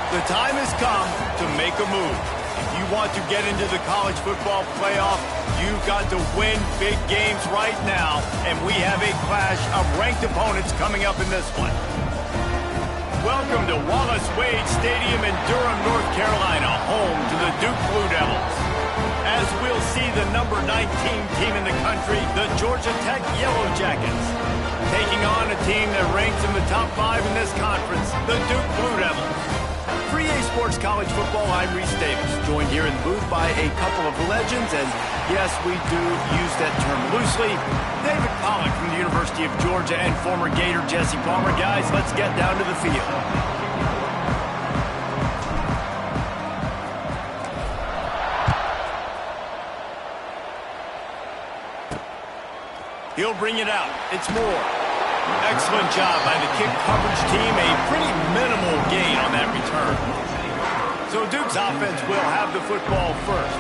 The time has come to make a move. If you want to get into the college football playoff, you've got to win big games right now, and we have a clash of ranked opponents coming up in this one. Welcome to Wallace Wade Stadium in Durham, North Carolina, home to the Duke Blue Devils. As we'll see the number 19 team in the country, the Georgia Tech Yellow Jackets, taking on a team that ranks in the top 5 in this conference, the Duke Blue Devils. For EA Sports College Football, I'm Reese Davis, joined here in the booth by a couple of legends, and yes, we do use that term loosely. David Pollack from the University of Georgia and former Gator Jesse Palmer. Guys, let's get down to the field. He'll bring it out. It's Moore. Excellent job by the kick coverage team. A pretty minimal gain on that return. So Duke's offense will have the football first.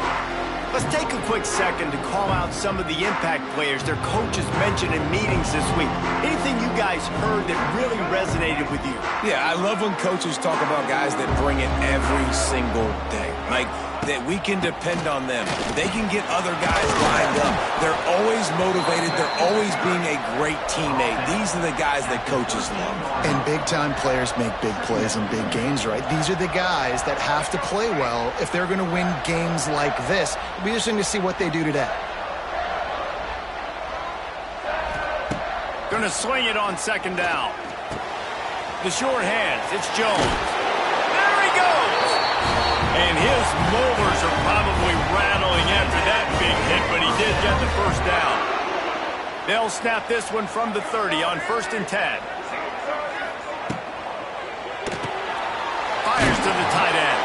Let's take a quick second to call out some of the impact players their coaches mentioned in meetings this week. Anything you guys heard that really resonated with you? Yeah, I love when coaches talk about guys that bring it every single day. Like, that we can depend on them. They can get other guys lined up. They're always motivated. They're always being a great teammate. These are the guys that coaches love. And big-time players make big plays in big games, right? These are the guys that have to play well if they're going to win games like this. It'll be interesting to see what they do today. Going to swing it on second down. The short hands. It's Jones. There he goes. And his molars are probably rattling after that big hit, but he did get the first down. They'll snap this one from the 30 on 1st and 10. Fires to the tight end.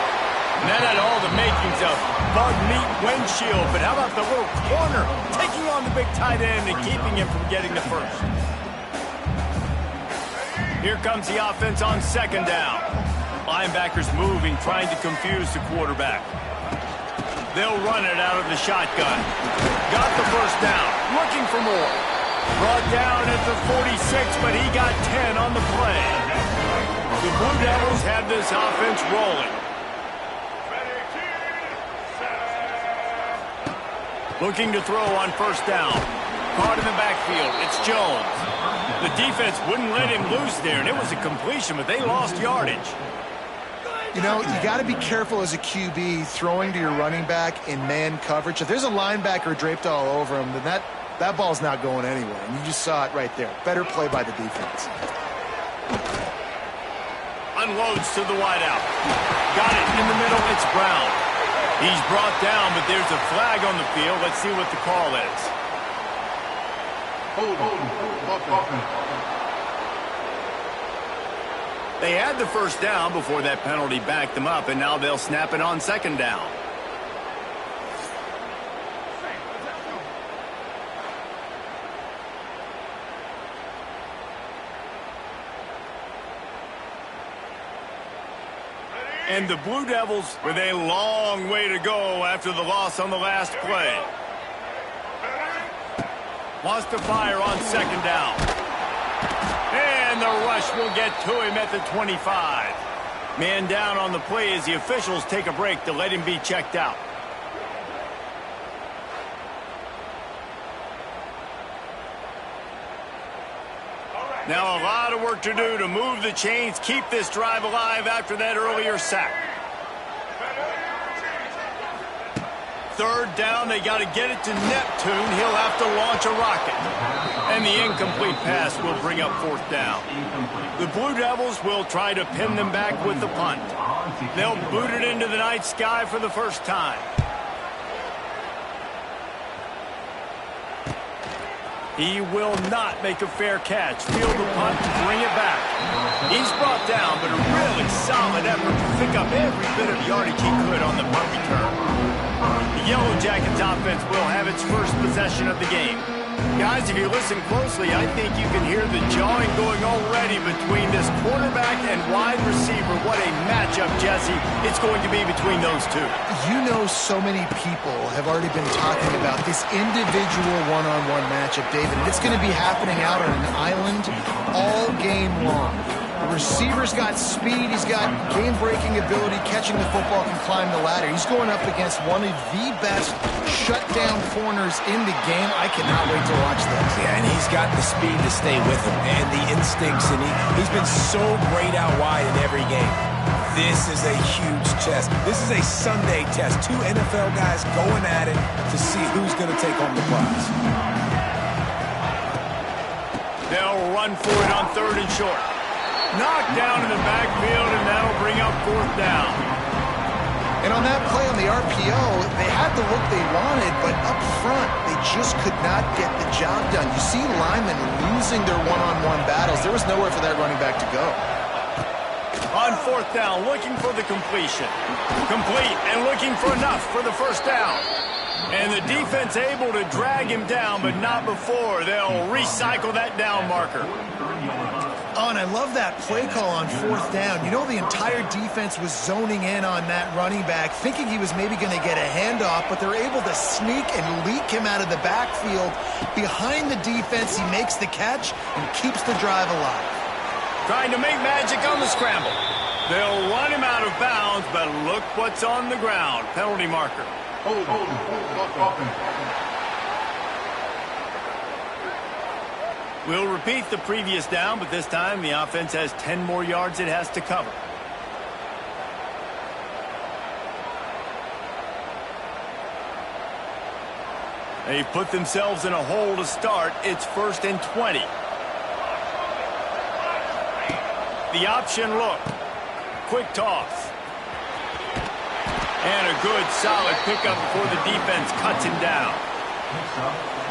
And that had all the makings of bug meat windshield, but how about the little corner taking on the big tight end and keeping him from getting the first? Here comes the offense on second down. Linebackers moving, trying to confuse the quarterback. They'll run it out of the shotgun. Got the first down. Looking for more. Brought down at the 46, but he got 10 on the play. The Blue Devils have this offense rolling. Looking to throw on first down. Caught in the backfield. It's Jones. The defense wouldn't let him loose there, and it was a completion, but they lost yardage. You know, you got to be careful as a QB throwing to your running back in man coverage. If there's a linebacker draped all over him, then that ball's not going anywhere. And you just saw it right there. Better play by the defense. Unloads to the wideout. Got it in the middle. It's Brown. He's brought down, but there's a flag on the field. Let's see what the call is. They had the first down before that penalty backed them up, and now they'll snap it on second down. And the Blue Devils with a long way to go after the loss on the last play. Wants to fire on second down. And the rush will get to him at the 25. Man down on the play as the officials take a break to let him be checked out. Now a lot of work to do to move the chains, keep this drive alive after that earlier sack. Third down, they got to get it to Neptune. He'll have to launch a rocket. And the incomplete pass will bring up fourth down. The Blue Devils will try to pin them back with the punt. They'll boot it into the night sky for the first time. He will not make a fair catch. Field the punt and bring it back. He's brought down, but a really solid effort to pick up every bit of yardage he could on the punt return. The Yellow Jackets offense will have its first possession of the game. Guys, if you listen closely, I think you can hear the jawing going already between this quarterback and wide receiver. What a matchup, Jesse, it's going to be between those two. You know, so many people have already been talking about this individual one-on-one matchup, David. And it's going to be happening out on an island all game long. receiver's got speed. He's got game-breaking ability, catching the football, can climb the ladder. He's going up against one of the best shutdown corners in the game. I cannot wait to watch this. Yeah, and he's got the speed to stay with him and the instincts, and he's been so great out wide in every game. This is a huge test. This is a Sunday test. Two NFL guys going at it to see who's going to take home the prize. They'll run for it on 3rd and short. Knocked down in the backfield, and that'll bring up 4th down. And on that play on the RPO, they had the look they wanted, but up front, they just could not get the job done. You see linemen losing their one-on-one battles. There was nowhere for that running back to go. On 4th down, looking for the completion. Complete and looking for enough for the 1st down. And the defense able to drag him down, but not before. They'll recycle that down marker. Oh, and I love that play call on 4th down. You know, the entire defense was zoning in on that running back, thinking he was maybe going to get a handoff, but they're able to sneak and leak him out of the backfield. Behind the defense, he makes the catch and keeps the drive alive. Trying to make magic on the scramble. They'll run him out of bounds, but look what's on the ground. Penalty marker. We'll repeat the previous down, but this time the offense has 10 more yards it has to cover. They've put themselves in a hole to start. It's 1st and 20. The option look. Quick toss. And a good, solid pickup before the defense cuts him down.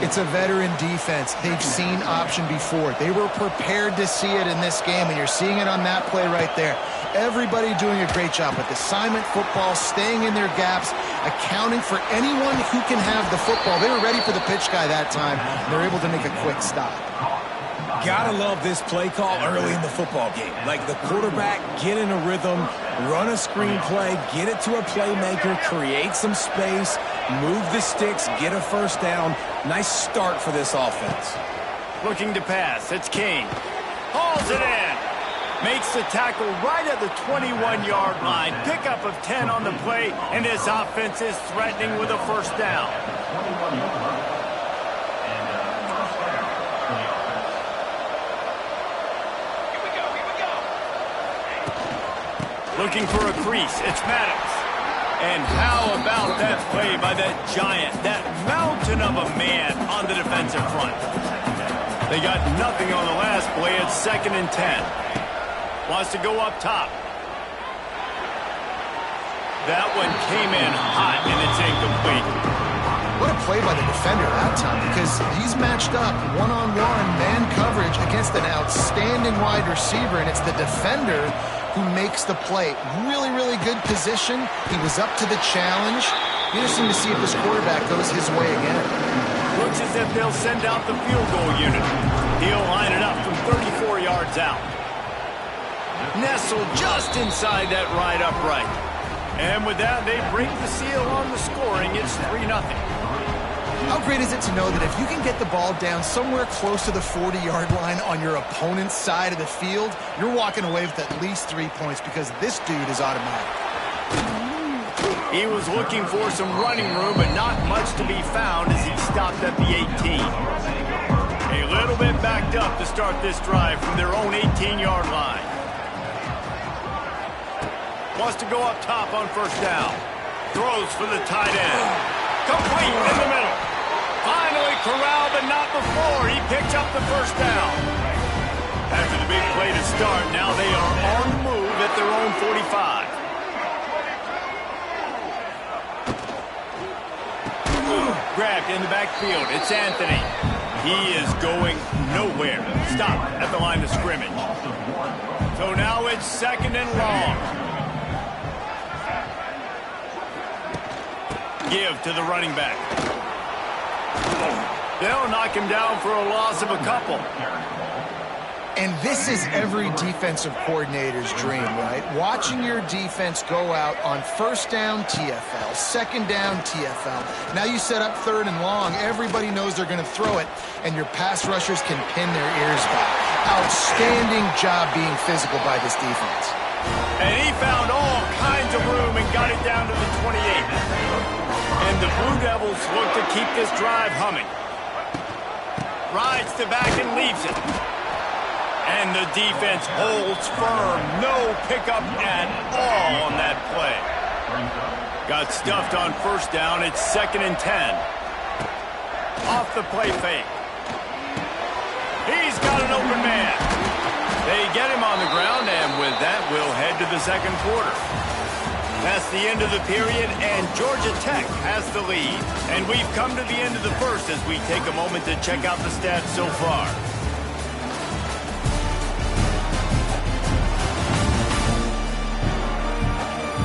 It's a veteran defense. They've seen option before. They were prepared to see it in this game, and you're seeing it on that play right there. Everybody doing a great job with assignment football, staying in their gaps, accounting for anyone who can have the football. They were ready for the pitch guy that time. They're able to make a quick stop. Gotta love this play call early in the football game. Like the quarterback, get in a rhythm, run a screen play, get it to a playmaker, create some space, move the sticks, get a 1st down. Nice start for this offense. Looking to pass. It's King. Hauls it in. Makes the tackle right at the 21-yard line. Pickup of 10 on the play, and this offense is threatening with a 1st down. Looking for a crease. It's Maddox. And how about that play by that giant, that mountain of a man on the defensive front? They got nothing on the last play. It's 2nd and 10. Wants to go up top. That one came in hot, and it's incomplete. What a play by the defender that time, because he's matched up one-on-one man coverage against an outstanding wide receiver, and it's the defender who makes the play. Really, really good position. He was up to the challenge. Interesting to see if this quarterback goes his way again. Looks as if they'll send out the field goal unit. He'll line it up from 34 yards out. Nestled just inside that right upright. And with that, they break the seal on the scoring. It's 3-0. How great is it to know that if you can get the ball down somewhere close to the 40-yard line on your opponent's side of the field, you're walking away with at least 3 points because this dude is automatic. He was looking for some running room, but not much to be found as he stopped at the 18. A little bit backed up to start this drive from their own 18-yard line. Wants to go up top on 1st down. Throws for the tight end. Complete in the middle. Finally corralled, but not before. He picked up the 1st down. After the big play to start, now they are on the move at their own 45. Grabbed in the backfield. It's Anthony. He is going nowhere. Stop at the line of scrimmage. So now it's 2nd and long. Give to the running back. They'll knock him down for a loss of a couple. And this is every defensive coordinator's dream, right? Watching your defense go out on 1st down, TFL, 2nd down, TFL. Now you set up 3rd and long. Everybody knows they're going to throw it, and your pass rushers can pin their ears back. Outstanding job being physical by this defense. And he found all kinds of room and got it down to the 28. And the Blue Devils look to keep this drive humming. Rides to back and leaves it. And the defense holds firm. No pickup at all on that play. Got stuffed on first down. It's 2nd and 10. Off the play fake. He's got an open man. They get him on the ground, and with that, we'll head to the second quarter. That's the end of the period, and Georgia Tech has the lead. And we've come to the end of the first as we take a moment to check out the stats so far.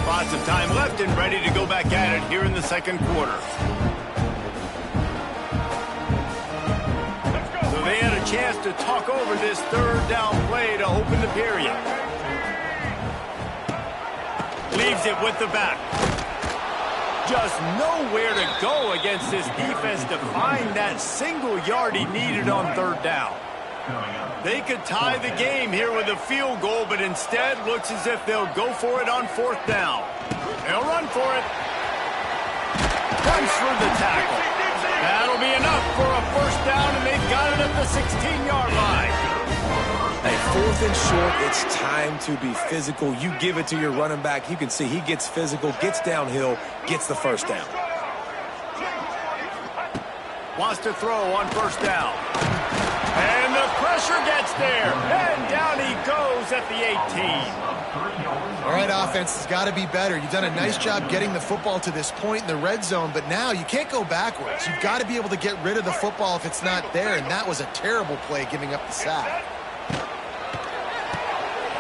Lots of time left and ready to go back at it here in the second quarter. So they had a chance to talk over this third down play to open the period. Leaves it with the back. Just nowhere to go against this defense to find that single yard he needed on third down. They could tie the game here with a field goal, but instead looks as if they'll go for it on fourth down. They'll run for it. Runs through the tackle. That'll be enough for a first down, and they've got it at the 16-yard line. Hey, 4th and short, it's time to be physical. You give it to your running back. You can see he gets physical, gets downhill, gets the first down. Wants to throw on first down. And the pressure gets there. And down he goes at the 18. All right, offense has got to be better. You've done a nice job getting the football to this point in the red zone, but now you can't go backwards. You've got to be able to get rid of the football if it's not there, and that was a terrible play giving up the sack.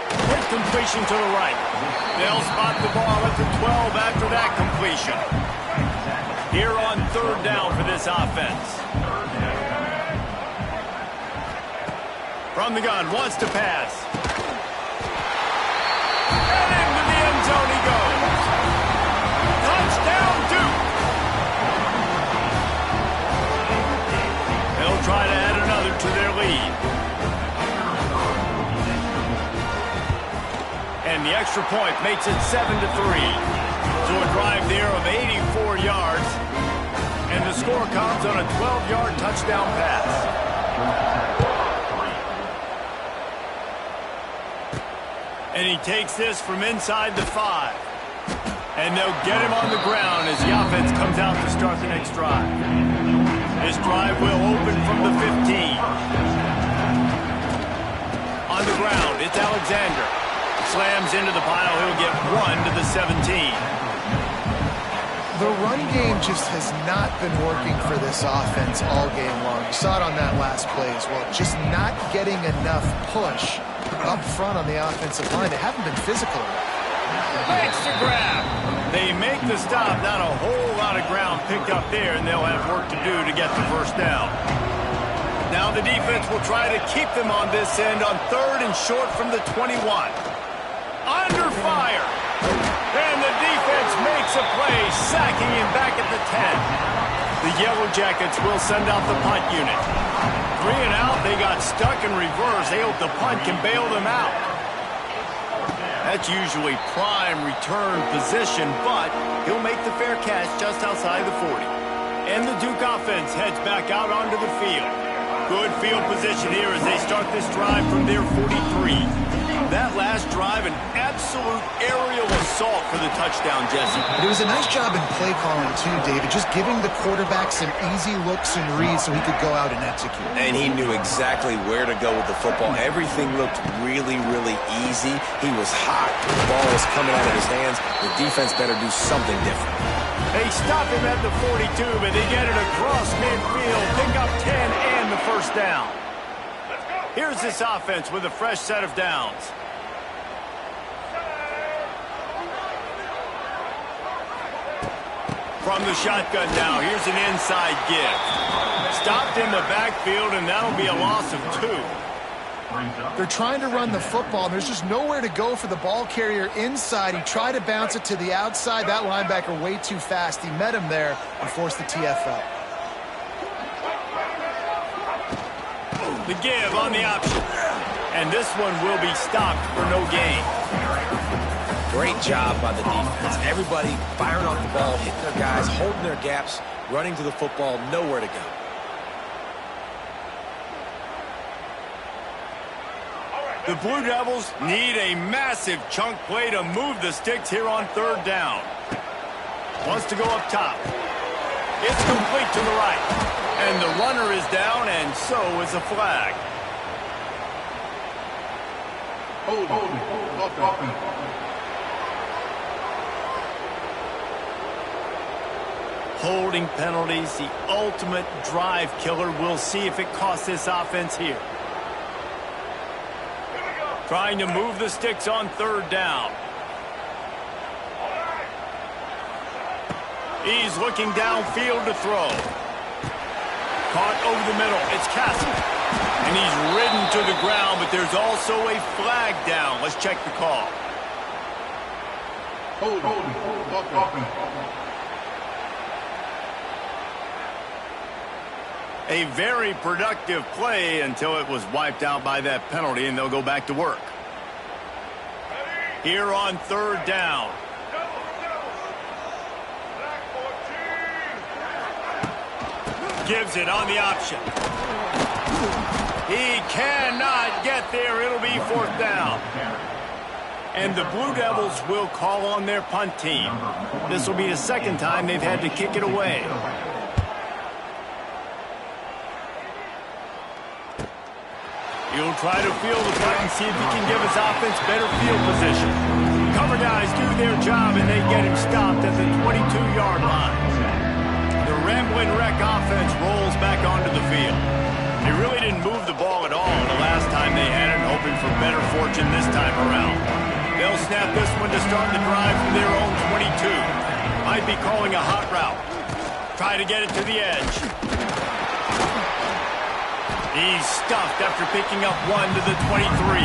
Quick completion to the right. They'll spot the ball at the 12 after that completion. Here on third down for this offense. From the gun, wants to pass. And into the end zone he goes. Touchdown, Duke. They'll try to add another to their lead. And the extra point makes it 7-3. So a drive there of 84 yards. And the score comes on a 12-yard touchdown pass. And he takes this from inside the 5. And they'll get him on the ground as the offense comes out to start the next drive. This drive will open from the 15. On the ground, it's Alexander. Slams into the pile. He'll get 1 to the 17. The run game just has not been working for this offense all game long. You saw it on that last play as well. Just not getting enough push up front on the offensive line. They haven't been physical enough. Makes the grab. They make the stop. Not a whole lot of ground picked up there, and they'll have work to do to get the first down. Now the defense will try to keep them on this end on third and short from the 21. Under fire. And the defense makes a play, sacking him back at the 10. The Yellow Jackets will send out the punt unit. 3 and out, they got stuck in reverse. They hope the punt can bail them out. That's usually prime return position, but he'll make the fair catch just outside the 40. And the Duke offense heads back out onto the field. Good field position here as they start this drive from their 43. That last drive, an absolute aerial assault for the touchdown, Jesse. It was a nice job in play calling, too, David, just giving the quarterback some easy looks and reads so he could go out and execute. And he knew exactly where to go with the football. Everything looked really, really easy. He was hot. The ball was coming out of his hands. The defense better do something different. They stop him at the 42, but they get it across midfield, pick up 10 and the first down. Here's this offense with a fresh set of downs. From the shotgun now, here's an inside give. Stopped in the backfield, and that'll be a loss of 2. They're trying to run the football, and there's just nowhere to go for the ball carrier inside. He tried to bounce it to the outside. That linebacker way too fast. He met him there and forced the TFL. The give on the option. And this one will be stopped for no gain. Great job by the defense. Everybody firing off the ball, hitting their guys, holding their gaps, running to the football, nowhere to go. The Blue Devils need a massive chunk play to move the sticks here on third down. Wants to go up top. It's complete to the right. And the runner is down, and so is a flag. Holding penalties, the ultimate drive killer. We'll see if it costs this offense here. Trying to move the sticks on third down. He's looking downfield to throw. Caught over the middle. It's Castle. And he's ridden to the ground, but there's also a flag down. Let's check the call. A very productive play until it was wiped out by that penalty, and they'll go back to work. Here on third down. Gives it on the option. He cannot get there. It'll be fourth down. And the Blue Devils will call on their punt team. This will be the second time they've had to kick it away. He'll try to field the punt and see if he can give his offense better field position. Cover guys do their job, and they get him stopped at the 22-yard line. The Ramblin' Wreck offense rolls back onto the field. They really didn't move the ball at all the last time they had it, hoping for better fortune this time around. They'll snap this one to start the drive from their own 22. Might be calling a hot route. Try to get it to the edge. He's stuffed after picking up one to the 23.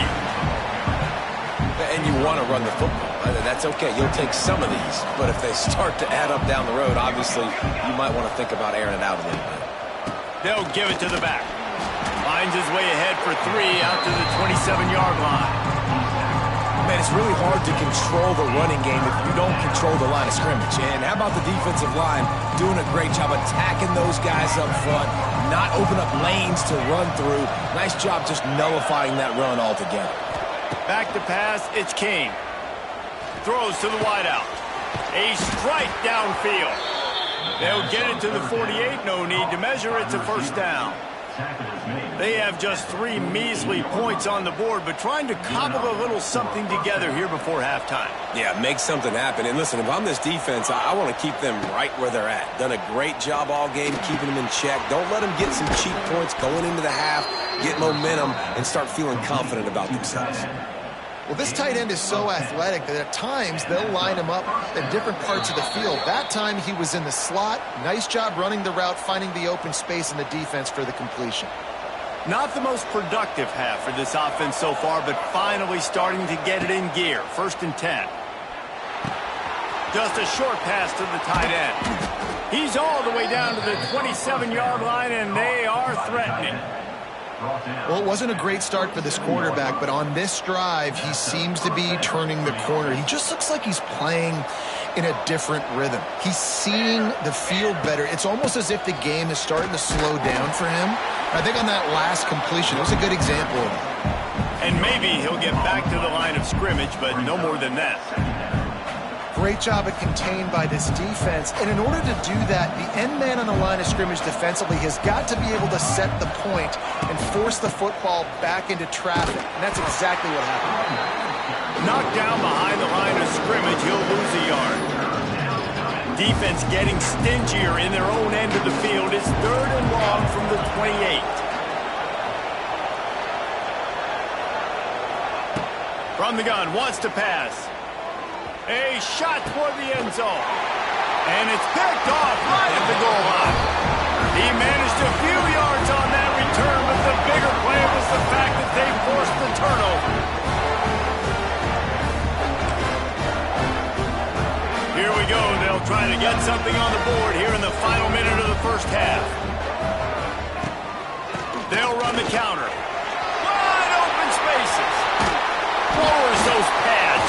And you want to run the football. That's okay. You'll take some of these. But if they start to add up down the road, obviously, you might want to think about airing it out a little bit. They'll give it to the back. Finds his way ahead for 3 out to the 27-yard line. Man, it's really hard to control the running game if you don't control the line of scrimmage. And how about the defensive line doing a great job attacking those guys up front, not open up lanes to run through. Nice job just nullifying that run altogether. Back to pass, it's Kane. Throws to the wideout. A strike downfield. They'll get it to the 48. No need to measure. It's a first down. They have just 3 measly points on the board, but trying to cobble a little something together here before halftime. Yeah, make something happen. And listen, if I'm this defense, I want to keep them right where they're at. Done a great job all game keeping them in check. Don't let them get some cheap points going into the half, get momentum, and start feeling confident about themselves. Well, this tight end is so athletic that at times they'll line him up in different parts of the field. That time he was in the slot. Nice job running the route, finding the open space in the defense for the completion. Not the most productive half for this offense so far, but finally starting to get it in gear. 1st and 10. Just a short pass to the tight end. He's all the way down to the 27-yard line, and they are threatening. Well, it wasn't a great start for this quarterback, but on this drive, he seems to be turning the corner. He just looks like he's playing in a different rhythm. He's seeing the field better. It's almost as if the game is starting to slow down for him. I think on that last completion, it was a good example of that. And maybe he'll get back to the line of scrimmage, but no more than that. Great job at contained by this defense. And in order to do that, the end man on the line of scrimmage defensively has got to be able to set the point and force the football back into traffic. And that's exactly what happened. Knocked down behind the line of scrimmage, he'll lose a yard. Defense getting stingier in their own end of the field. It's 3rd and long from the 28. From the gun, wants to pass. A shot toward the end zone. And it's picked off right at the goal line. He managed a few yards on that return, but the bigger play was the fact that they forced the turnover. Here we go. They'll try to get something on the board here in the final minute of the first half. They'll run the counter. Wide open spaces. Lowers those pads.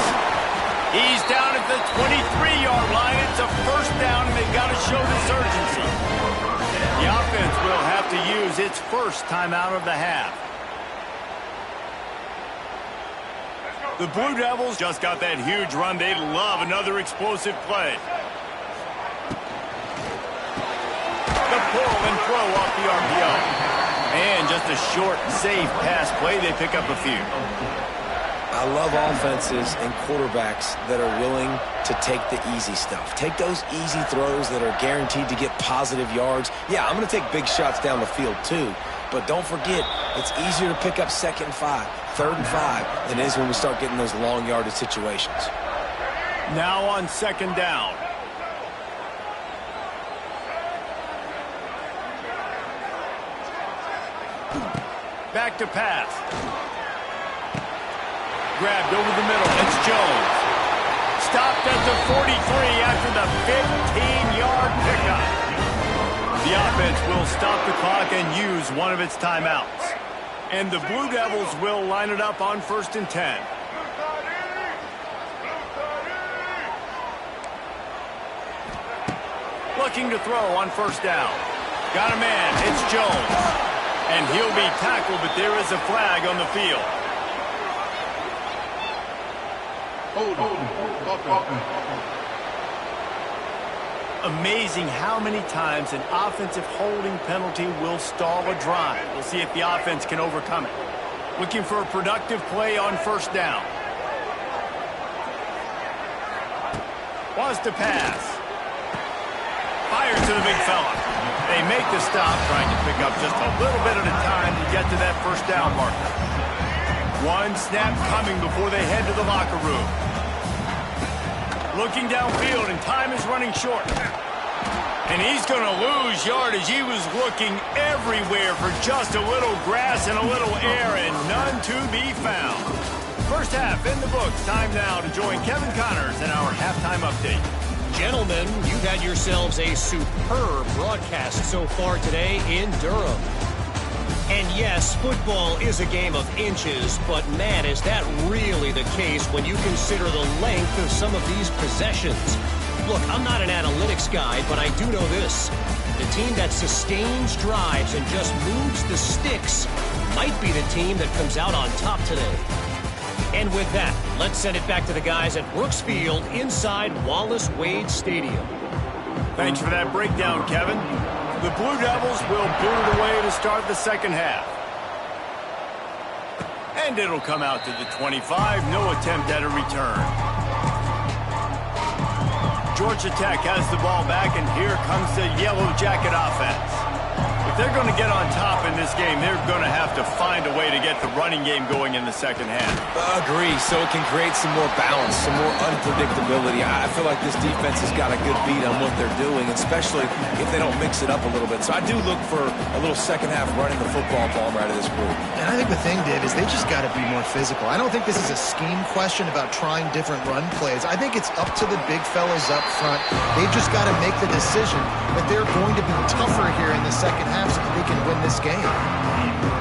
He's down at the 23-yard line. It's a first down, and they've got to show this urgency. The offense will have to use its first timeout of the half. The Blue Devils just got that huge run. They'd love another explosive play. The pull and throw off the RPO. And just a short, safe pass play. They pick up a few. I love offenses and quarterbacks that are willing to take the easy stuff. Take those easy throws that are guaranteed to get positive yards. Yeah, I'm going to take big shots down the field too. But don't forget, it's easier to pick up 2nd and 5, 3rd and 5 than it is when we start getting those long yardage situations. Now on 2nd down. Back to pass. Grabbed over the middle. It's Jones. Stopped at the 43 after the 15-yard pickup. The offense will stop the clock and use one of its timeouts. And the Blue Devils will line it up on 1st and 10. Looking to throw on 1st down. Got a man. It's Jones. And he'll be tackled, but there is a flag on the field. Amazing how many times an offensive holding penalty will stall a drive. We'll see if the offense can overcome it. Looking for a productive play on 1st down. Wants to pass. Fires to the big fella. They make the stop, trying to pick up just a little bit at a time to get to that 1st down marker. One snap coming before they head to the locker room. Looking downfield, and time is running short. And he's going to lose yardage. He was looking everywhere for just a little grass and a little air, and none to be found. First half in the books. Time now to join Kevin Connors in our halftime update. Gentlemen, you've had yourselves a superb broadcast so far today in Durham. And yes, football is a game of inches, but man, is that really the case when you consider the length of some of these possessions. Look, I'm not an analytics guy, but I do know this. The team that sustains drives and just moves the sticks might be the team that comes out on top today. And with that, let's send it back to the guys at Brooks Field inside Wallace Wade Stadium. Thanks for that breakdown, Kevin. The Blue Devils will boot it away to start the 2nd half. And it'll come out to the 25. No attempt at a return. Georgia Tech has the ball back, and here comes the Yellow Jacket offense. If they're going to get on top in this game, they're going to have to find a way to get the running game going in the 2nd half. Agree, so it can create some more balance, some more unpredictability. I feel like this defense has got a good beat on what they're doing, especially if they don't mix it up a little bit. So I do look for a little 2nd half running the football ball right of this group. And I think the thing, Dave, is they just got to be more physical. I don't think this is a scheme question about trying different run plays. I think it's up to the big fellas up front. They've just got to make the decision that they're going to be tougher here in the 2nd half so that they can win this game.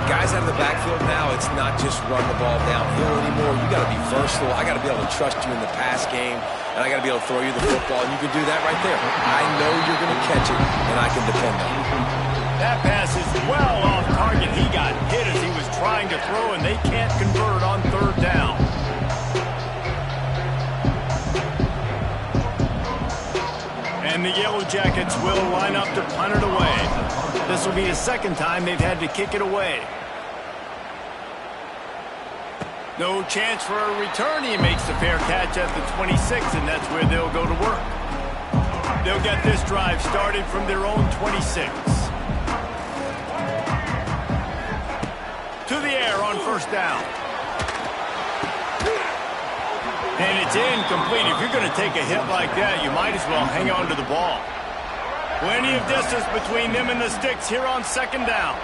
Guys out of the backfield now, it's not just run the ball downhill anymore. You got to be versatile. I got to be able to trust you in the pass game, and I got to be able to throw you the football, and you can do that right there. I know you're going to catch it, and I can depend on it. That pass is well off target. He got hit as he was trying to throw, and they can't convert on 3rd down. And the Yellow Jackets will line up to punt it away. This will be the 2nd time they've had to kick it away. No chance for a return. He makes the fair catch at the 26, and that's where they'll go to work. They'll get this drive started from their own 26. To the air on 1st down. And it's incomplete. If you're going to take a hit like that, you might as well hang on to the ball. Plenty of distance between them and the sticks here on 2nd down.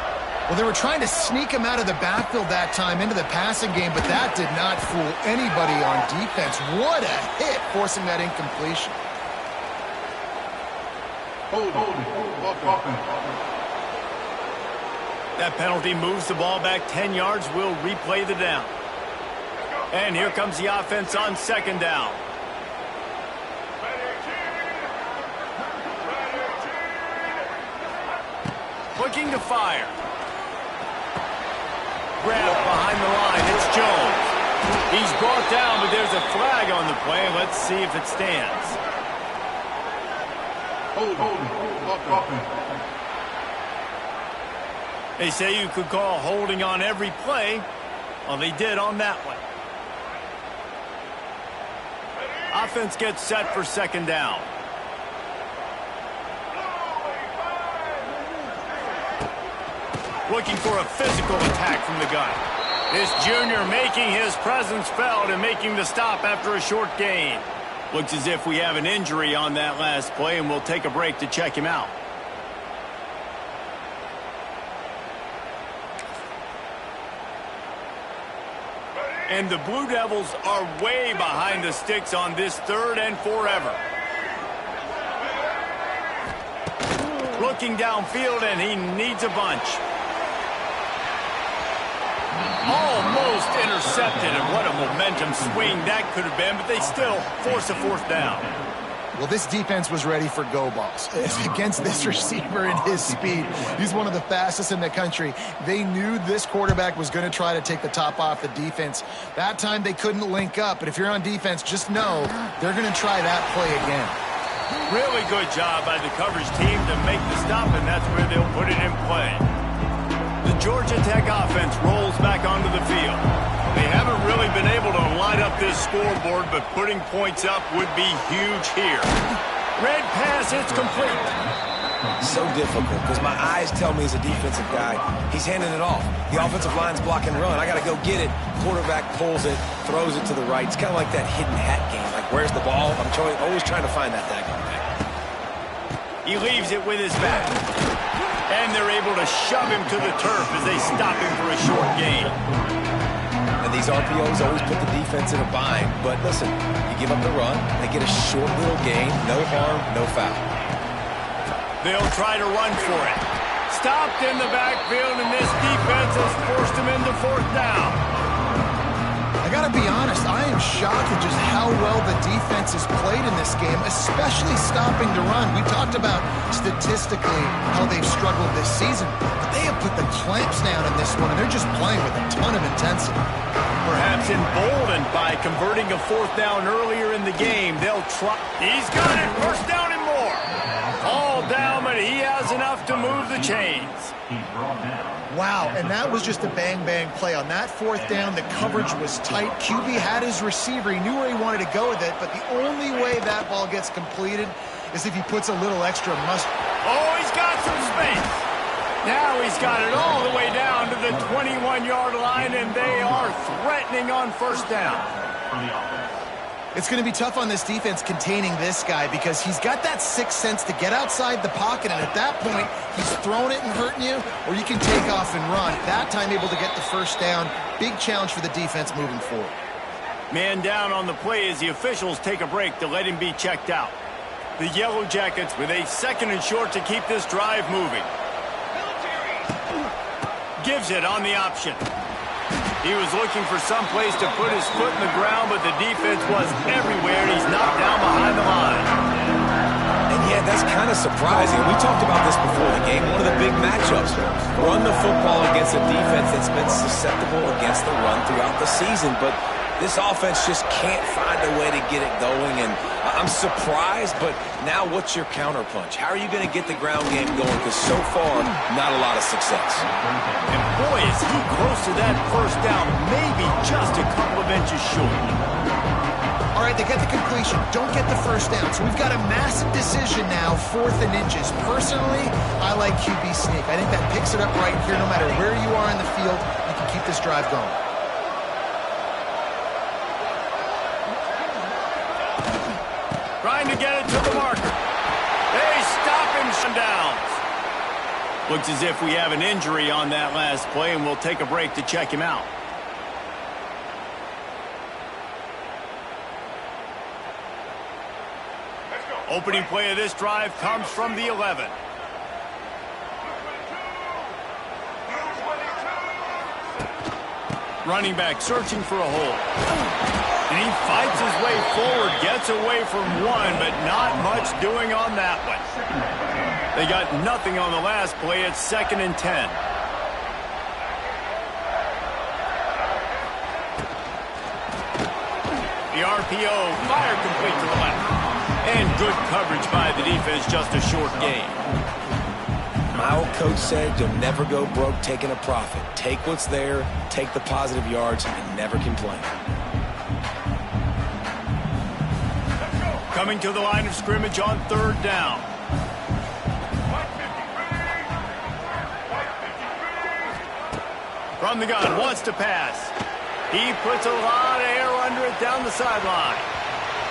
Well, they were trying to sneak him out of the backfield that time into the passing game, but that did not fool anybody on defense. What a hit, forcing that incompletion. That penalty moves the ball back 10 yards. We'll replay the down. And here comes the offense on second down. Looking to fire. Grab behind the line. It's Jones. He's brought down, but there's a flag on the play. Let's see if it stands. They say you could call holding on every play. Well, they did on that one. Offense gets set for second down. Looking for a physical attack from the gun. This junior making his presence felt and making the stop after a short gain. Looks as if we have an injury on that last play, and we'll take a break to check him out. And the Blue Devils are way behind the sticks on this third and forever. Looking downfield, and he needs a bunch. Almost intercepted, and what a momentum swing that could have been, but they still force a fourth down. Well, this defense was ready for go balls. Against this receiver and his speed, he's one of the fastest in the country. They knew this quarterback was going to try to take the top off the defense. That time they couldn't link up, but if you're on defense, just know they're going to try that play again. Really good job by the coverage team to make the stop, and that's where they'll put it in play. The Georgia Tech offense rolls back onto the field. They haven't really been able to light up this scoreboard, but putting points up would be huge here. Red pass, it's complete. So difficult because my eyes tell me as a defensive guy, he's handing it off. The offensive line's block and run. I got to go get it. Quarterback pulls it, throws it to the right. It's kind of like that hidden hat game. Like, where's the ball? I'm always trying to find that daggone thing. He leaves it with his back. And they're able to shove him to the turf as they stop him for a short gain. And these RPOs always put the defense in a bind. But listen, you give up the run, they get a short little gain, no harm, no foul. They'll try to run for it. Stopped in the backfield, and this defense has forced him into fourth down. I got to be honest, I am shocked at just how well the defense has played in this game, especially stopping the run. We talked about statistically how they've struggled this season, but they have put the clamps down in this one, and they're just playing with a ton of intensity. Perhaps emboldened by converting a fourth down earlier in the game, they'll try. He's got it, first down and more. All down, but he has enough to move the chains. Wow, and that was just a bang-bang play. On that fourth down, the coverage was tight. QB had his receiver. He knew where he wanted to go with it, but the only way that ball gets completed is if he puts a little extra mustard. Oh, he's got some space. Now he's got it all the way down to the 21-yard line, and they are threatening on first down. It's going to be tough on this defense containing this guy because he's got that sixth sense to get outside the pocket, and at that point, he's throwing it and hurting you, or you can take off and run. That time able to get the first down. Big challenge for the defense moving forward. Man down on the play as the officials take a break to let him be checked out. The Yellow Jackets with a second and short to keep this drive moving. Gives it on the option. He was looking for some place to put his foot in the ground, but the defense was everywhere, and he's knocked down behind the line. And yeah, that's kind of surprising. We talked about this before the game. One of the big matchups. Run the football against a defense that's been susceptible against the run throughout the season, but this offense just can't find a way to get it going, and I'm surprised, but now what's your counterpunch? How are you going to get the ground game going? Because so far, not a lot of success. And boy, is he close to that first down, maybe just a couple of inches short. All right, they get the completion. Don't get the first down. So we've got a massive decision now, 4th and inches. Personally, I like QB sneak. I think that picks it up right here. No matter where you are in the field, you can keep this drive going. Trying to get it to the marker. They stop him downs. Looks as if we have an injury on that last play, and we'll take a break to check him out. Opening play of this drive comes from the 11. Running back searching for a hole. And he fights his way forward, gets away from one, but not much doing on that one. They got nothing on the last play. It's 2nd and 10. The RPO, fire complete to the left. And good coverage by the defense, just a short gain. My old coach said you'll never go broke taking a profit. Take what's there, take the positive yards, and never complain. Coming to the line of scrimmage on 3rd down. From the gun, wants to pass. He puts a lot of air under it down the sideline.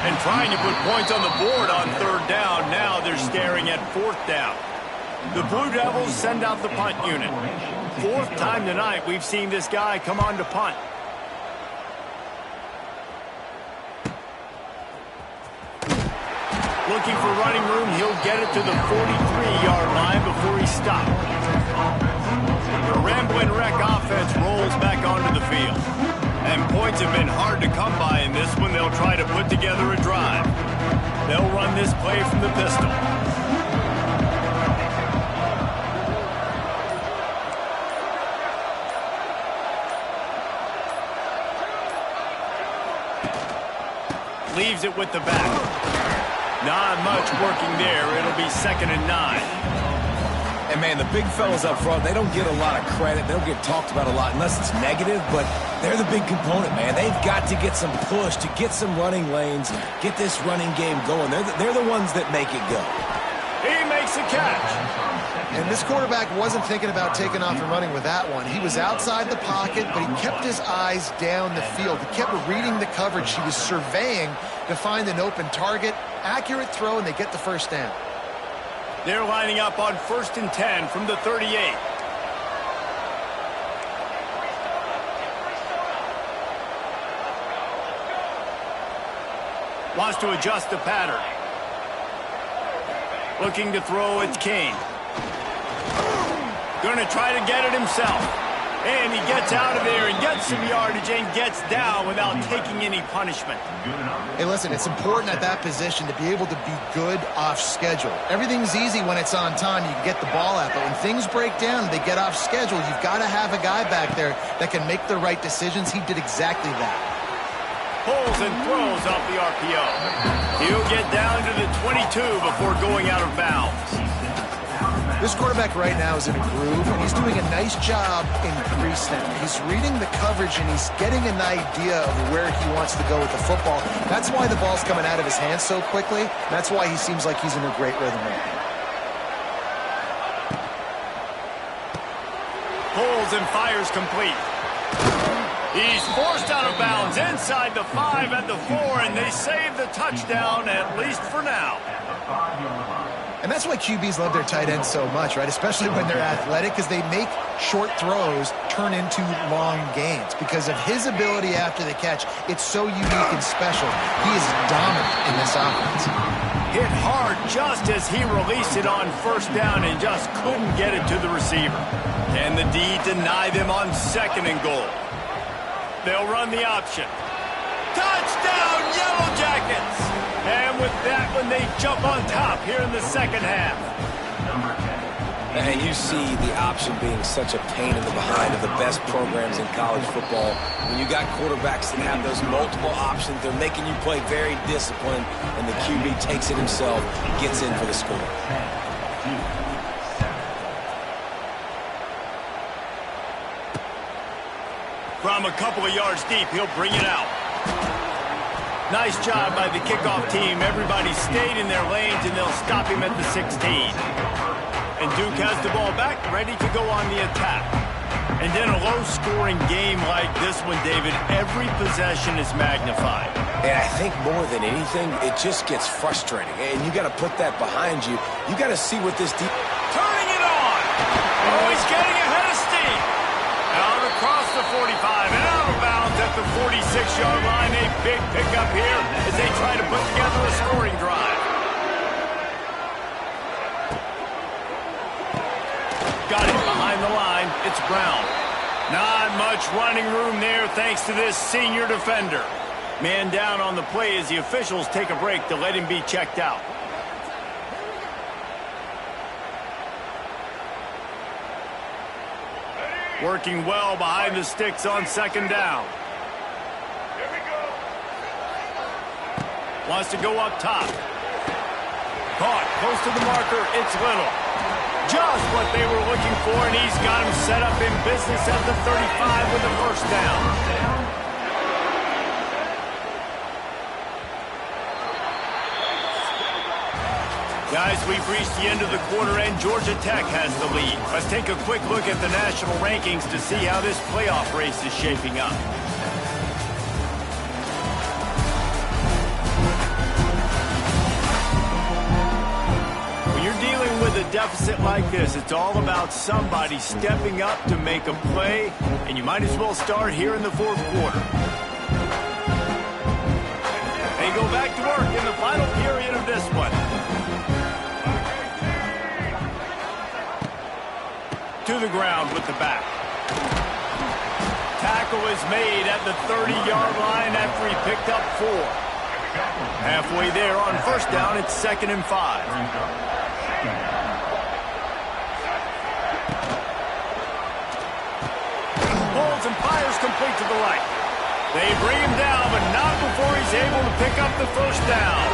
And trying to put points on the board on 3rd down. Now they're staring at 4th down. The Blue Devils send out the punt unit. 4th time tonight we've seen this guy come on to punt. Looking for running room, he'll get it to the 43-yard line before he's stopped. The rambling wreck offense rolls back onto the field. And points have been hard to come by in this one. They'll try to put together a drive. They'll run this play from the pistol. Leaves it with the back. Not much working there. It'll be 2nd and 9. And, man, the big fellas up front, they don't get a lot of credit. They don't get talked about a lot unless it's negative, but they're the big component, man. They've got to get some push, to get some running lanes, get this running game going. They're the ones that make it go. He makes a catch. And this quarterback wasn't thinking about taking off and running with that one. He was outside the pocket, but he kept his eyes down the field. He kept reading the coverage. He was surveying to find an open target. Accurate throw, and they get the 1st down. They're lining up on 1st and 10 from the 38. Wants to adjust the pattern. Looking to throw, it's Kane. Going to try to get it himself. And he gets out of there and gets some yardage and gets down without taking any punishment. Hey, listen, it's important at that position to be able to be good off schedule. Everything's easy when it's on time. You can get the ball out. But when things break down and they get off schedule, you've got to have a guy back there that can make the right decisions. He did exactly that. Pulls and throws off the RPO. He'll get down to the 22 before going out of bounds. This quarterback right now is in a groove, and he's doing a nice job in pre-snap. He's reading the coverage, and he's getting an idea of where he wants to go with the football. That's why the ball's coming out of his hands so quickly. That's why he seems like he's in a great rhythm right now. Pulls and fires complete. He's forced out of bounds inside the 5 and the 4, and they save the touchdown, at least for now. And that's why QBs love their tight ends so much, right? Especially when they're athletic, because they make short throws turn into long gains. Because of his ability after the catch, it's so unique and special. He is dominant in this offense. Hit hard just as he released it on 1st down and just couldn't get it to the receiver. And the D deny them on 2nd and goal. They'll run the option. Touchdown, Yellow Jackets! And with that one, they jump on top here in the 2nd half. And you see the option being such a pain in the behind of the best programs in college football. When you got quarterbacks that have those multiple options, they're making you play very disciplined, and the QB takes it himself and gets in for the score. From a couple of yards deep, he'll bring it out. Nice job by the kickoff team. Everybody stayed in their lanes, and they'll stop him at the 16. And Duke has the ball back, ready to go on the attack. And in a low-scoring game like this one, David, every possession is magnified. And I think more than anything, it just gets frustrating. And you got to put that behind you. You got to see what this deep. Turning it on. Oh, he's getting ahead of steam. Out across the 45 and out of bounds at the 46-yard line. A big pickup here as they try to put together a scoring drive. Got it behind the line. It's Brown. Not much running room there thanks to this senior defender. Man down on the play as the officials take a break to let him be checked out. Working well behind the sticks on second down. Wants to go up top. Caught close to the marker. It's Little. Just what they were looking for, and he's got him set up in business at the 35 with a first down. Guys, we've reached the end of the quarter, and Georgia Tech has the lead. Let's take a quick look at the national rankings to see how this playoff race is shaping up. With a deficit like this, it's all about somebody stepping up to make a play, and you might as well start here in the fourth quarter. They go back to work in the final period of this one. To the ground with the back. Tackle is made at the 30-yard line after he picked up 4. Halfway there on first down, it's 2nd and 5. And fires complete to the right. They bring him down, but not before he's able to pick up the first down.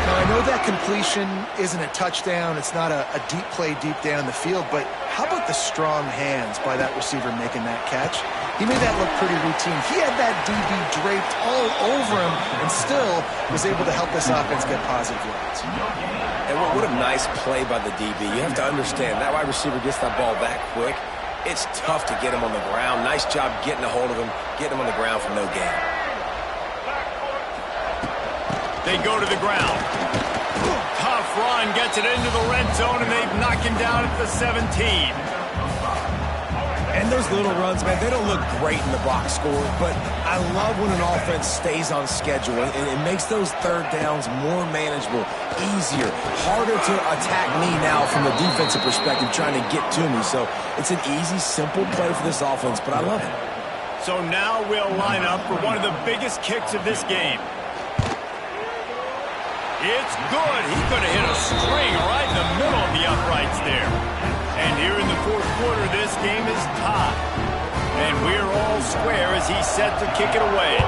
Now, I know that completion isn't a touchdown. It's not a deep play deep down the field, but how about the strong hands by that receiver making that catch? He made that look pretty routine. He had that DB draped all over him and still was able to help this offense get positive yards. And what a nice play by the DB. You have to understand, that wide receiver gets that ball that quick. It's tough to get him on the ground. Nice job getting a hold of him, getting him on the ground for no gain. They go to the ground. Tough run, gets it into the red zone, and they've knocked him down at the 17. And those little runs, man, they don't look great in the box score, but I love when an offense stays on schedule, and it makes those third downs more manageable, easier, harder to attack me now from a defensive perspective trying to get to me. So it's an easy, simple play for this offense, but I love it. So now we'll line up for one of the biggest kicks of this game. It's good. He could have hit a string right in the middle of the uprights there. And here in the fourth quarter, this game is tied. And we're all square as he's set to kick it away.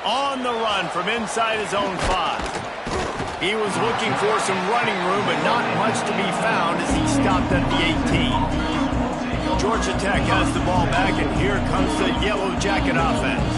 On the run from inside his own 5. He was looking for some running room, but not much to be found as he stopped at the 18. Georgia Tech has the ball back, and here comes the Yellow Jacket offense.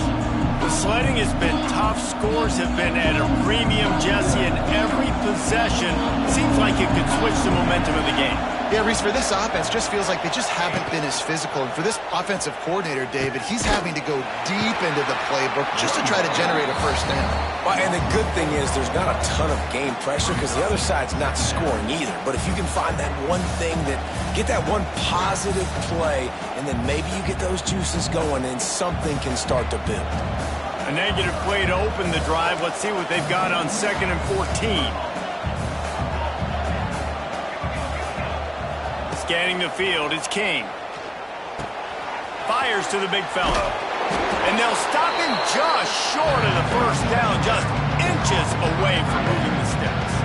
The sledding has been tough. Scores have been at a premium, Jesse, and every possession seems like it could switch the momentum of the game. Yeah, Reese, for this offense, just feels like they just haven't been as physical. And for this offensive coordinator, David, he's having to go deep into the playbook just to try to generate a first down. Well, and the good thing is there's not a ton of game pressure because the other side's not scoring either. But if you can find that one thing get that one positive play, and then maybe you get those juices going and something can start to build. A negative play to open the drive. Let's see what they've got on 2nd and 14. Scanning the field, it's King. Fires to the big fella. And they'll stop him just short of the first down, just inches away from moving the sticks.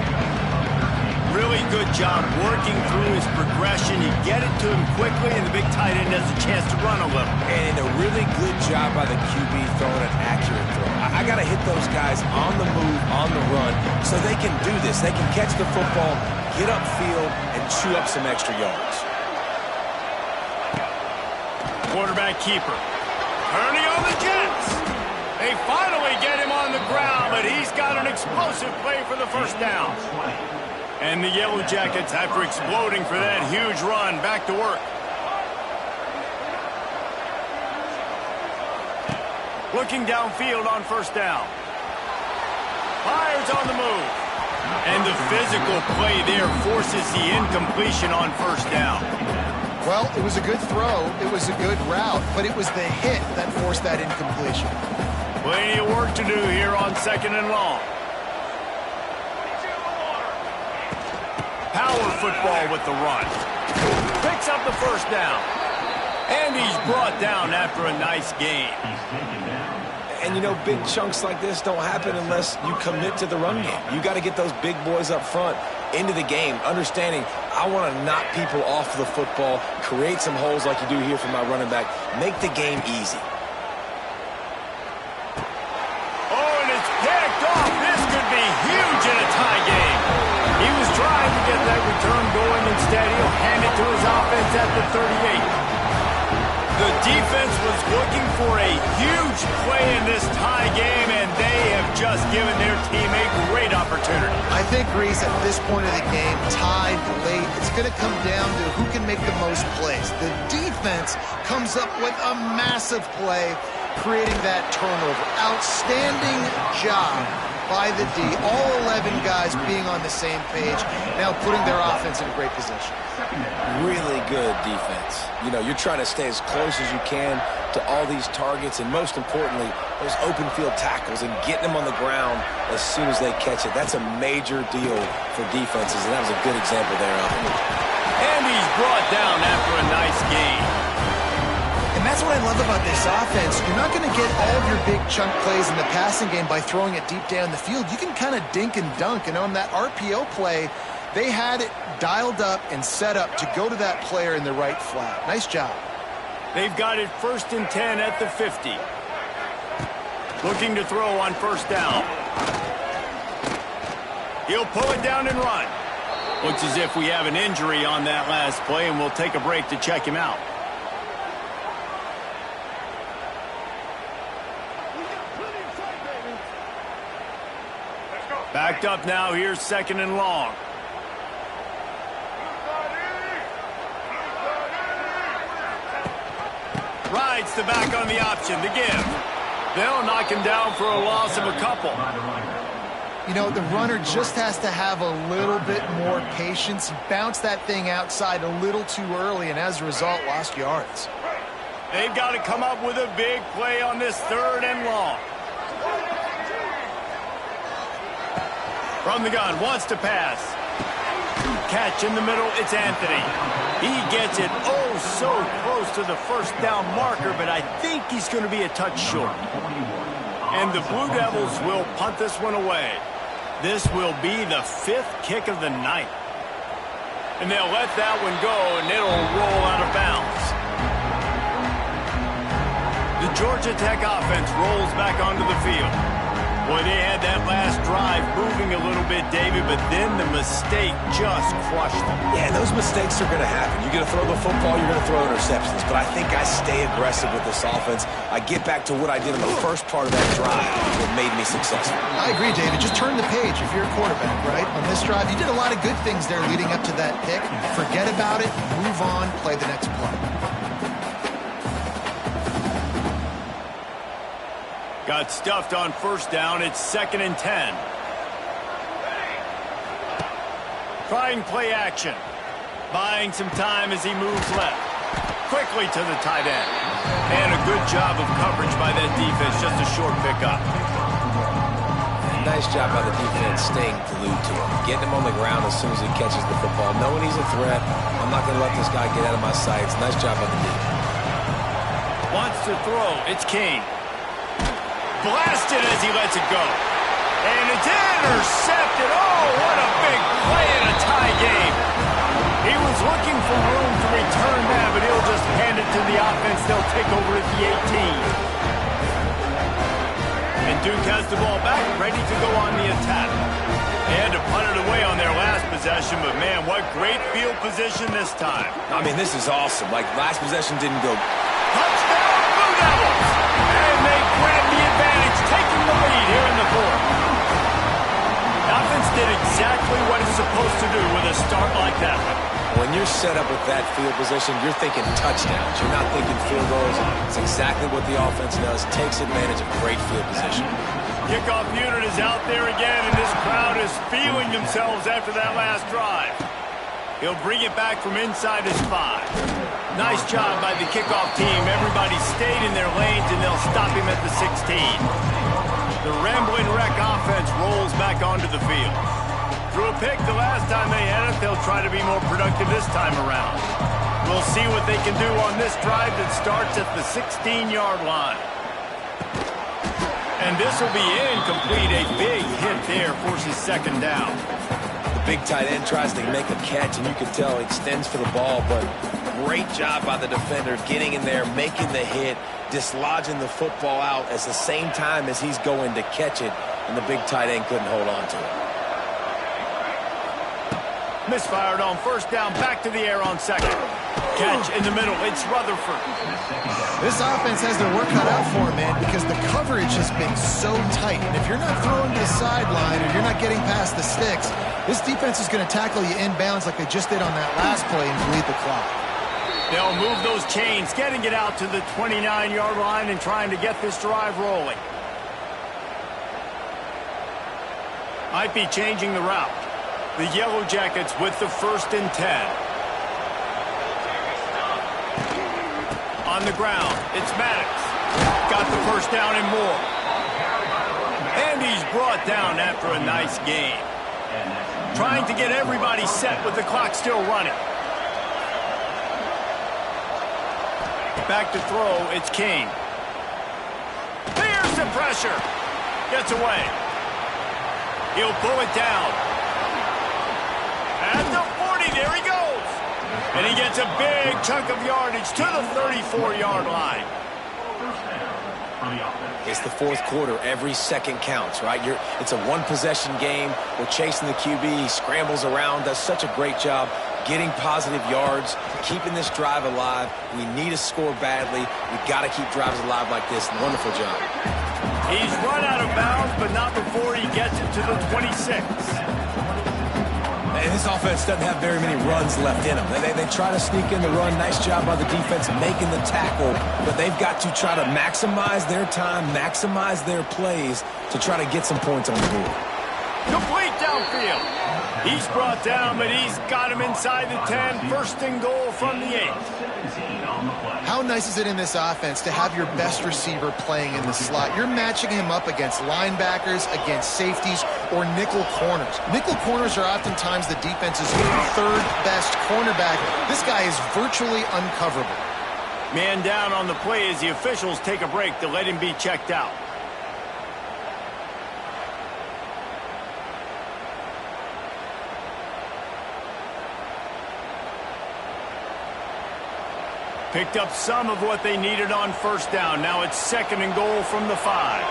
Really good job working through his progression. You get it to him quickly, and the big tight end has a chance to run a little. And a really good job by the QB throwing an accurate throw. I got to hit those guys on the move, on the run, so they can do this. They can catch the football, get upfield, and chew up some extra yards. Quarterback keeper. Turning on the Jets. They finally get him on the ground, but he's got an explosive play for the first down. And the Yellow Jackets, after exploding for that huge run, back to work. Looking downfield on first down. Fires on the move. And the physical play there forces the incompletion on first down. Well, it was a good throw. It was a good route, but it was the hit that forced that incompletion. Plenty of work to do here on 2nd and long. power football with the run. Picks up the first down. And he's brought down after a nice gain. And, you know, big chunks like this don't happen unless you commit to the run game. You got to get those big boys up front into the game, understanding I want to knock people off the football, create some holes like you do here for my running back, make the game easy. Oh, and it's picked off. This could be huge in a tie game. He was trying to get that return going. Instead, he'll hand it to his offense at the 38. The defense was looking for a huge play in this tie game, and they have just given their team a great opportunity. I think, Reese, at this point of the game, tied late, it's going to come down to who can make the most plays. The defense comes up with a massive play, creating that turnover. Outstanding job by the D. All 11 guys being on the same page, now putting their offense in a great position. Really good defense. You know, you're trying to stay as close as you can to all these targets, and most importantly, those open field tackles and getting them on the ground as soon as they catch it. That's a major deal for defenses, and that was a good example there of it. And he's brought down after a nice gain. And that's what I love about this offense. You're not going to get all of your big chunk plays in the passing game by throwing it deep down the field. You can kind of dink and dunk, and on that RPO play, they had it dialed up and set up to go to that player in the right flat. Nice job. They've got it 1st and 10 at the 50. Looking to throw on first down. He'll pull it down and run. Looks as if we have an injury on that last play, and we'll take a break to check him out. Backed up now. Here's 2nd and long. Rides the back on the option to give. They'll knock him down for a loss of a couple. You know, the runner just has to have a little bit more patience. He bounced that thing outside a little too early, and as a result, lost yards. They've got to come up with a big play on this 3rd and long. From the gun, wants to pass. Catch in the middle, it's Anthony. He gets it oh so close to the first down marker, but I think he's going to be a touch short. And the Blue Devils will punt this one away. This will be the 5th kick of the night. And they'll let that one go, and it'll roll out of bounds. The Georgia Tech offense rolls back onto the field. Boy, they had that last drive moving a little bit, David, but then the mistake just crushed them. Yeah, those mistakes are going to happen. You're going to throw the football, you're going to throw interceptions, but I think I stay aggressive with this offense. I get back to what I did in the first part of that drive that made me successful. I agree, David. Just turn the page if you're a quarterback, right? On this drive, you did a lot of good things there leading up to that pick. Forget about it, move on, play the next play. Got stuffed on first down. It's 2nd and 10. Trying play action. Buying some time as he moves left. Quickly to the tight end. And a good job of coverage by that defense. Just a short pickup. Nice job by the defense staying glued to him. Getting him on the ground as soon as he catches the football. Knowing he's a threat. I'm not going to let this guy get out of my sights. Nice job by the defense. Wants to throw. It's King. Blasted as he lets it go. And it's intercepted. Oh, what a big play in a tie game. He was looking for room to return that, but he'll just hand it to the offense. They'll take over at the 18. And Duke has the ball back, ready to go on the attack. They had to punt it away on their last possession, but man, what great field position this time. I mean, this is awesome. Like, last possession didn't go. Touchdown, Blue Devils! And they grab the advantage, taking the lead here in the 4th. Offense did exactly what it's supposed to do with a start like that one. When you're set up with that field position, you're thinking touchdowns. You're not thinking field goals. It's exactly what the offense does. Takes advantage of great field position. Kickoff unit is out there again, and this crowd is feeling themselves after that last drive. He'll bring it back from inside his 5. Nice job by the kickoff team. Everybody stayed in their lanes, and they'll stop him at the 16. The Rambling Wreck offense rolls back onto the field. threw a pick the last time they had it. They'll try to be more productive this time around. We'll see what they can do on this drive that starts at the 16-yard line. And this will be incomplete. A big hit there forces second down. The big tight end tries to make a catch, and you can tell he extends for the ball, but great job by the defender getting in there, making the hit, dislodging the football out at the same time as he's going to catch it, and the big tight end couldn't hold on to it. Misfired on first down, back to the air on second. Catch in the middle, it's Rutherford. This offense has their work cut out for them, man, because the coverage has been so tight. And if you're not throwing to the sideline or you're not getting past the sticks, this defense is going to tackle you inbounds like they just did on that last play and bleed the clock. They'll move those chains, getting it out to the 29-yard line and trying to get this drive rolling. Might be changing the route. The Yellow Jackets with the 1st and 10. On the ground, it's Maddox. Got the first down and more. And he's brought down after a nice gain. Trying to get everybody set with the clock still running. Back to throw, it's King. Here's the pressure. Gets away. He'll pull it down. At the 40, there he goes. And he gets a big chunk of yardage to the 34-yard line. It's the 4th quarter. Every second counts, right? It's a one-possession game. We're chasing the QB. He scrambles around, does such a great job getting positive yards, keeping this drive alive. We need to score badly. We've got to keep drives alive like this. Wonderful job. He's run out of bounds, but not before he gets it to the 26. And this offense doesn't have very many runs left in them. They try to sneak in the run. Nice job by the defense making the tackle, but they've got to try to maximize their time, maximize their plays to try to get some points on the board. Complete downfield. He's brought down, but he's got him inside the 10. 1st and goal from the 8. How nice is it in this offense to have your best receiver playing in the slot? You're matching him up against linebackers, against safeties, or nickel corners. Nickel corners are oftentimes the defense's 3rd best cornerback. This guy is virtually uncoverable. Man down on the play as the officials take a break to let him be checked out. Picked up some of what they needed on first down. Now it's 2nd and goal from the 5.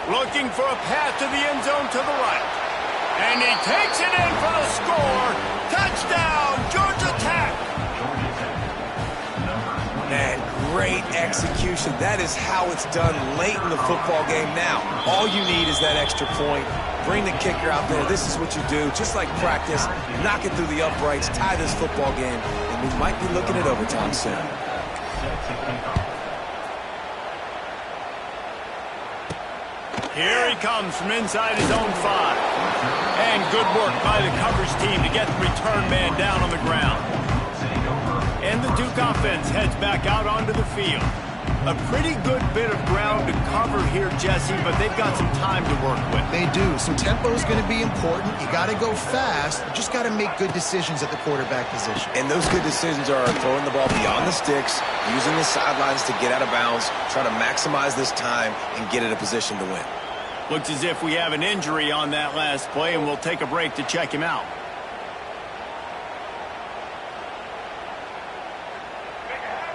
Looking for a path to the end zone to the right. And he takes it in for the score. Touchdown, Georgia Tech. Man, great execution. That is how it's done late in the football game now. All you need is that extra point. Bring the kicker out there. This is what you do. Just like practice, knock it through the uprights, tie this football game, and we might be looking at overtime soon. Here he comes from inside his own 5. And good work by the coverage team to get the return man down on the ground. And the Duke offense heads back out onto the field. A pretty good bit of ground to cover here, Jesse, but they've got some time to work with. They do. So tempo is going to be important. You got to go fast. You just got to make good decisions at the quarterback position. And those good decisions are throwing the ball beyond the sticks, using the sidelines to get out of bounds, try to maximize this time and get in a position to win. Looks as if we have an injury on that last play, and we'll take a break to check him out.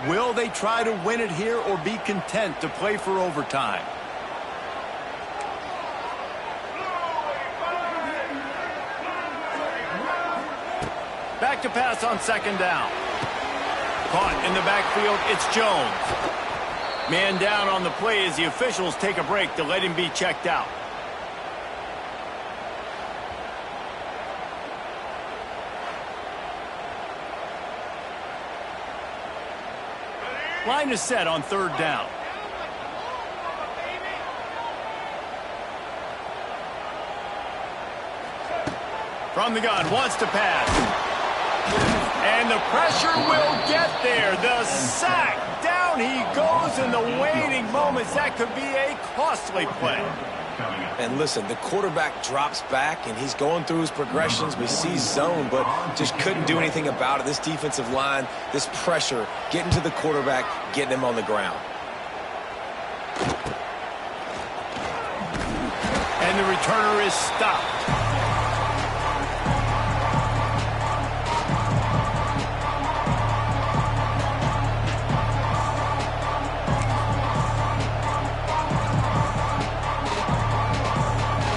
Will they try to win it here or be content to play for overtime? Back to pass on 2nd down. Caught in the backfield, it's Jones. Man down on the play as the officials take a break to let him be checked out. Line is set on 3rd down. From the gun, wants to pass. And the pressure will get there. The sack. Down he goes those in the waiting moments, that could be a costly play. And listen, the quarterback drops back, and he's going through his progressions. We see zone, but just couldn't do anything about it. This defensive line, this pressure, getting to the quarterback, getting him on the ground. And the returner is stopped.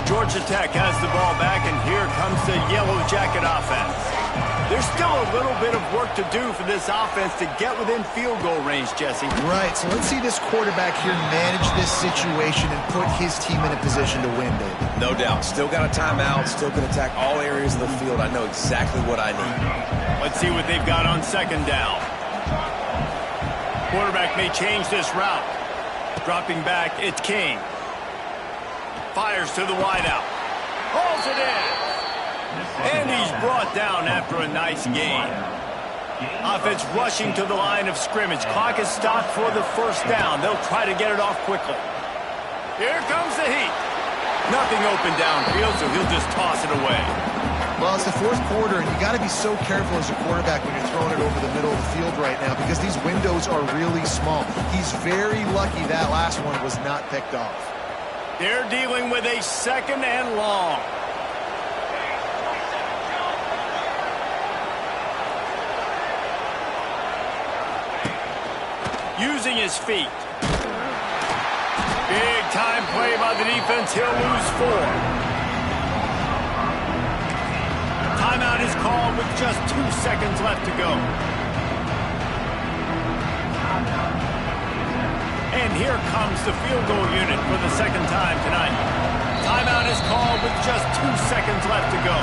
Georgia Tech has the ball back, and here comes the Yellow Jacket offense. There's still a little bit of work to do for this offense to get within field goal range, Jesse. Right, so let's see this quarterback here manage this situation and put his team in a position to win, baby. No doubt. Still got a timeout, still can attack all areas of the field. I know exactly what I need. Let's see what they've got on second down. Quarterback may change this route. Dropping back, it's King. Fires to the wideout. Hauls it in. And he's brought down after a nice gain. Offense rushing to the line of scrimmage. Clock is stopped for the first down. They'll try to get it off quickly. Here comes the heat. Nothing open downfield, so he'll just toss it away. Well, it's the fourth quarter, and you got to be so careful as a quarterback when you're throwing it over the middle of the field right now because these windows are really small. He's very lucky that last one was not picked off. They're dealing with a second and long. Using his feet. Big time play by the defense. He'll lose 4. Timeout is called with just 2 seconds left to go. And here comes the field goal unit for the second time tonight. Timeout is called with just 2 seconds left to go.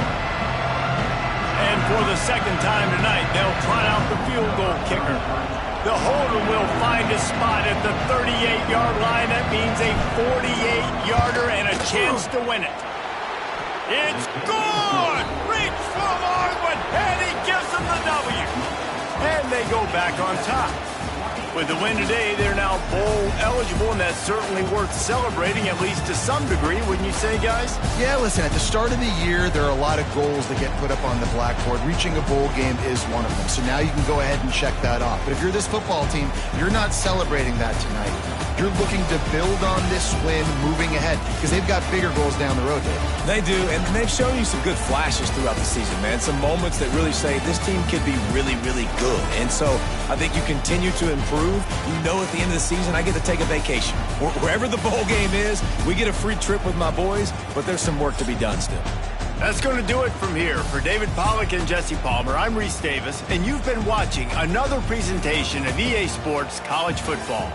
And for the second time tonight, they'll try out the field goal kicker. The holder will find a spot at the 38-yard line. That means a 48-yarder and a chance to win it. It's good! Reach for Marwin, and he gives them the W. And they go back on top. With the win today, they're now bowl eligible, and that's certainly worth celebrating, at least to some degree, wouldn't you say, guys? Yeah, listen, at the start of the year, there are a lot of goals that get put up on the blackboard. Reaching a bowl game is one of them, so now you can go ahead and check that off. But if you're this football team, you're not celebrating that tonight. You're looking to build on this win moving ahead because they've got bigger goals down the road, Dave. They do, and they've shown you some good flashes throughout the season, man. Some moments that really say this team could be really, really good. And so I think you continue to improve. You know at the end of the season, I get to take a vacation. Wherever the bowl game is, we get a free trip with my boys, but there's some work to be done still. That's going to do it from here. For David Pollack and Jesse Palmer, I'm Reese Davis, and you've been watching another presentation of EA Sports College Football.